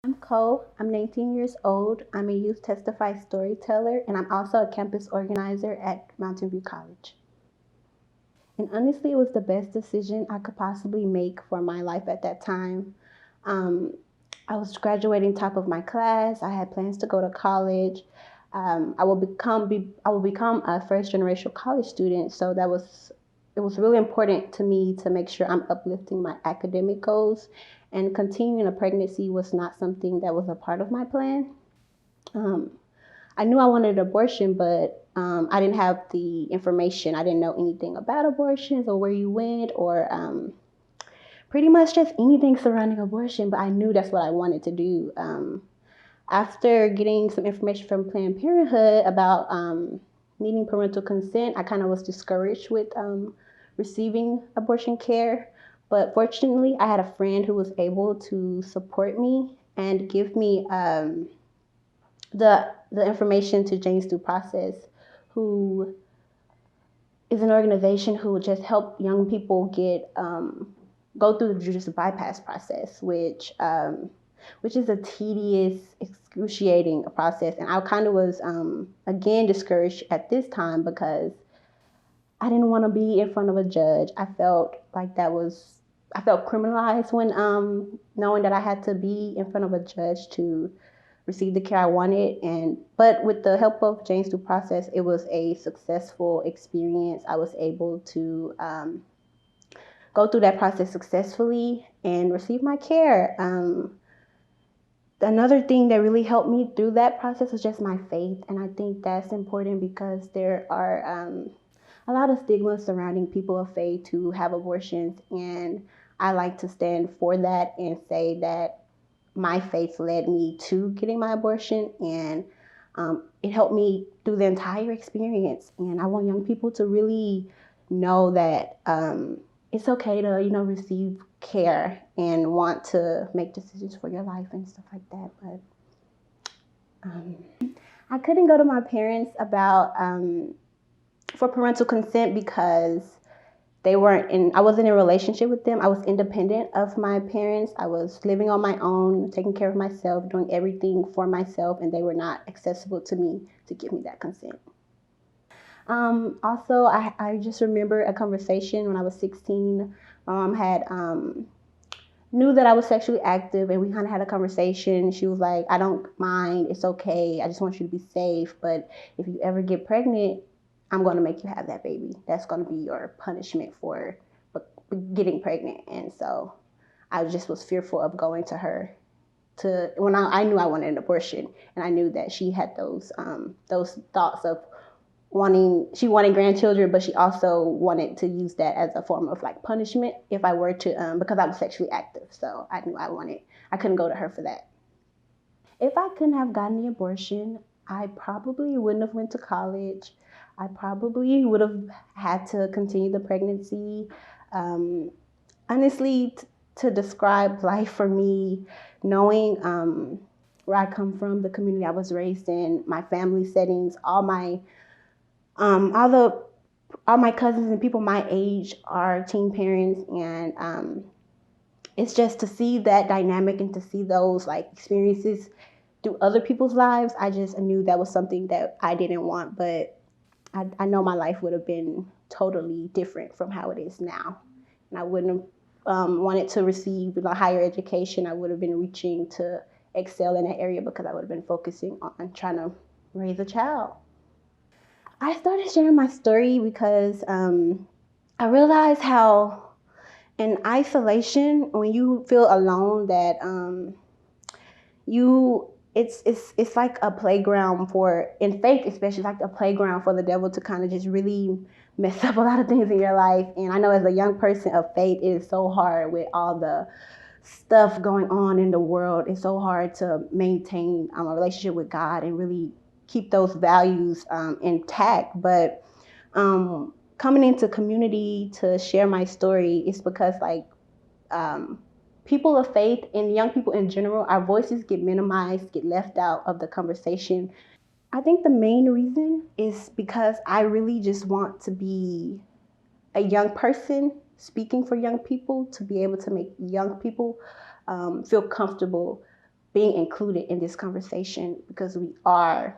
I'm Cole. I'm 19 years old. I'm a Youth Testify storyteller, and I'm also a campus organizer at Mountain View College. And honestly, it was the best decision I could possibly make for my life at that time. Um, I was graduating top of my class. I had plans to go to college. I will become a first generation college student. So it was really important to me to make sure I'm uplifting my academic goals. And continuing a pregnancy was not something that was a part of my plan. Um, I knew I wanted an abortion, but I didn't have the information. I didn't know anything about abortions or where you went or pretty much just anything surrounding abortion. But I knew that's what I wanted to do. After getting some information from Planned Parenthood about needing parental consent, I kind of was discouraged with receiving abortion care. But fortunately, I had a friend who was able to support me and give me the information to Jane's Due Process, who is an organization who will just help young people get go through the judicial bypass process, which is a tedious, excruciating process. And I kind of was again discouraged at this time because I didn't want to be in front of a judge. I felt criminalized when knowing that I had to be in front of a judge to receive the care I wanted. But with the help of Jane's Due Process, it was a successful experience. I was able to go through that process successfully and receive my care. Another thing that really helped me through that process was just my faith, and I think that's important because there are a lot of stigmas surrounding people of faith who have abortions, and I like to stand for that and say that my faith led me to getting my abortion, and it helped me through the entire experience. And I want young people to really know that it's okay to receive care and want to make decisions for your life and stuff like that. But um, I couldn't go to my parents about for parental consent because I wasn't in a relationship with them. I was independent of my parents. I was living on my own, taking care of myself, doing everything for myself, and they were not accessible to me to give me that consent. Also, I just remember a conversation when I was 16. My mom had knew that I was sexually active, and we kind of had a conversation. She was like, I don't mind, it's okay, I just want you to be safe, but if you ever get pregnant, I'm going to make you have that baby. That's going to be your punishment for getting pregnant. And so I just was fearful of going to her when I knew I wanted an abortion, and I knew that she had those thoughts of she wanted grandchildren, but she also wanted to use that as a form of like punishment if I were to because I was sexually active. So I knew I couldn't go to her for that. If I couldn't have gotten the abortion, I probably wouldn't have went to college. I probably would have had to continue the pregnancy. Um, Honestly, to describe life for me, knowing where I come from, the community I was raised in, my family settings, um, all the all my cousins and people my age are teen parents, and it's just to see that dynamic and to see those like experiences through other people's lives. I just knew that was something that I didn't want, but I know my life would have been totally different from how it is now, and I wouldn't have wanted to receive higher education. I would have been reaching to excel in that area because I would have been focusing on trying to raise a child. I started sharing my story because I realized how in isolation, when you feel alone, that you it's like a playground for in faith, especially like a playground for the devil to kind of just really mess up a lot of things in your life. And I know as a young person of faith, it is so hard with all the stuff going on in the world. It's so hard to maintain a relationship with God and really keep those values intact. But coming into community to share my story is because like um, people of faith and young people in general, our voices get minimized, get left out of the conversation. I think the main reason is because I really just want to be a young person speaking for young people to be able to make young people feel comfortable being included in this conversation, because we are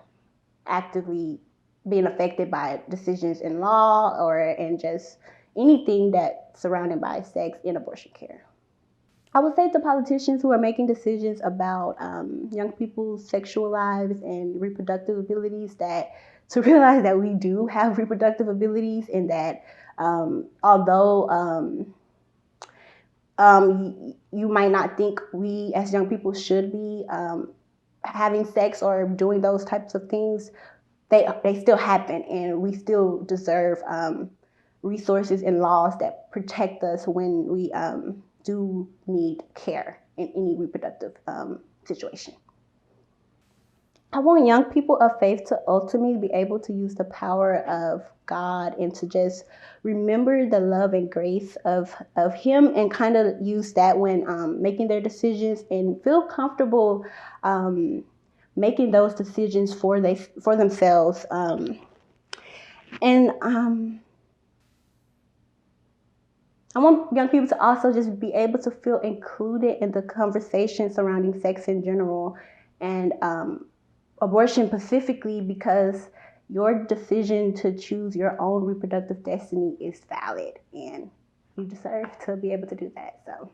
actively being affected by decisions in law or in just anything that's surrounded by sex in abortion care. I would say to politicians who are making decisions about young people's sexual lives and reproductive abilities, that to realize that we do have reproductive abilities, and that although you might not think we as young people should be having sex or doing those types of things, they still happen, and we still deserve resources and laws that protect us when we do need care in any reproductive situation. I want young people of faith to ultimately be able to use the power of God and to just remember the love and grace of Him, and kind of use that when making their decisions, and feel comfortable making those decisions for themselves. And I want young people to also just be able to feel included in the conversation surrounding sex in general, and abortion specifically, because your decision to choose your own reproductive destiny is valid, and you deserve to be able to do that. So